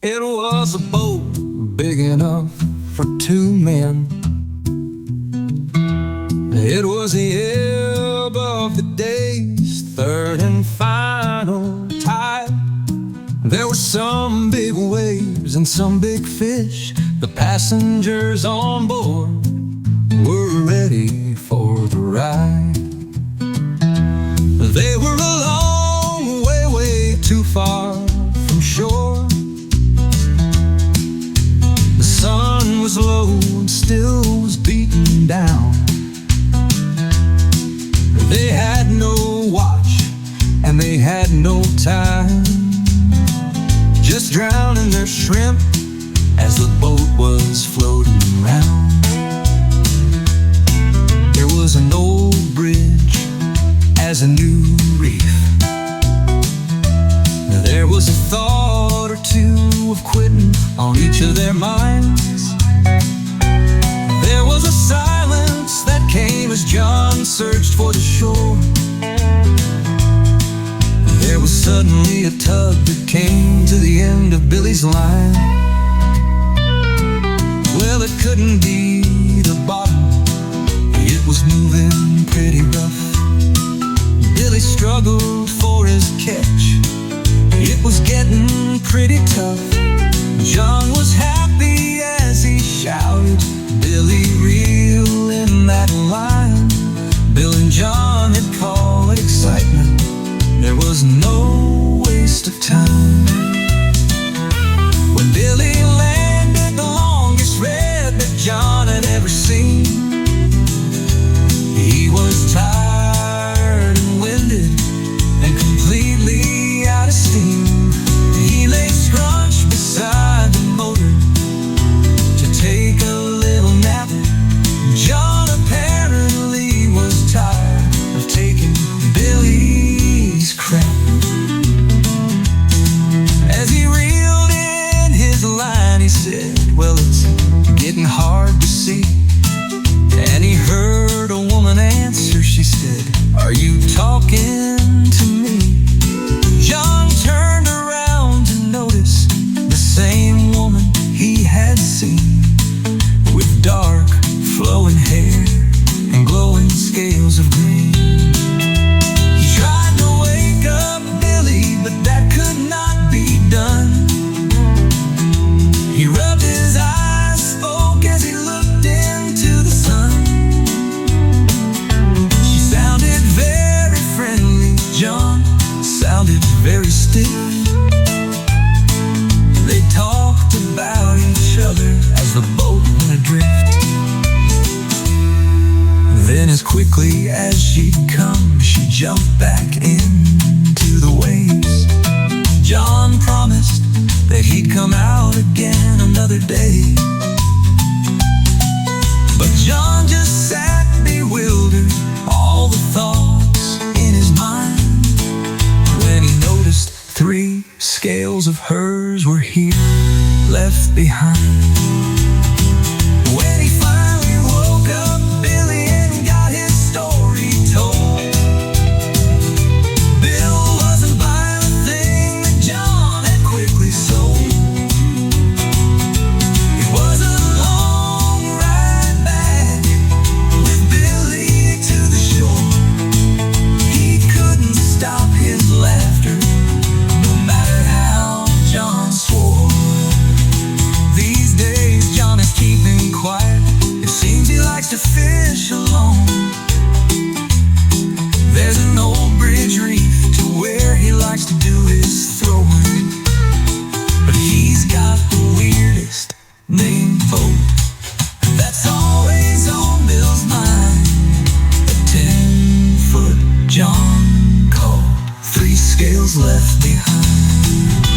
It was a boat big enough for two men. It was the ebb of the day's third and final tide. There were some big waves and some big fish. The passengers on board were ready for the ride. They were a long way, way too far from shore. The sun was low and still was beating down. They had no watch and they had no time, just drowning their shrimp as the boat was floating around. There was an old bridge as a new reef. There was a thought or two of quitting on each of their minds. There was a silence that came as John searched for the shore. There was suddenly a tug that came to the end of Billy's line. Well, it couldn't be the bottom, it was moving pretty rough. Billy struggled for his catch, it was getting pretty tough. John was happy as he shouted, Billy, reel in that line. Bill and John had called it excitement. There was no waste of time. When Billy landed the longest red that John had ever seen, he was tired and winded and completely out of steam. He lay scrunched beside the motor to take a little nap. John apparently was tired of taking Billy's crap. As he reeled in his line, he said, well, it's getting hard to see. And he heard a woman answer, she said, are you talking to me? John turned around to notice the same woman he had seen, with dark flowing hair and glowing scales of green. He tried to wake up Billy, but that could not be done. He rubbed his eyes, spoke as he looked into the sun. She sounded very friendly, John sounded very stiff. They talked about each other as the boat went adrift. Then as quickly as she'd come, she jumped back into the waves. John promised that he'd come out again another day, but John just sat bewildered, all the thoughts in his mind, when he noticed 3 scales of hers were here, left behind. When he finally woke up Billy and got his story told, Bill wasn't buying a thing that John had quickly sold. It was a long ride back with Billy to the shore. He couldn't stop his laughter, no matter how John swore. These days John is keeping quiet, it seems he likes to fish alone. There's an old bridge reef to where he likes to do his throwing, but he's got the weirdest name boat that's always on Bill's mind. A 10-foot John called 3 scales left behind.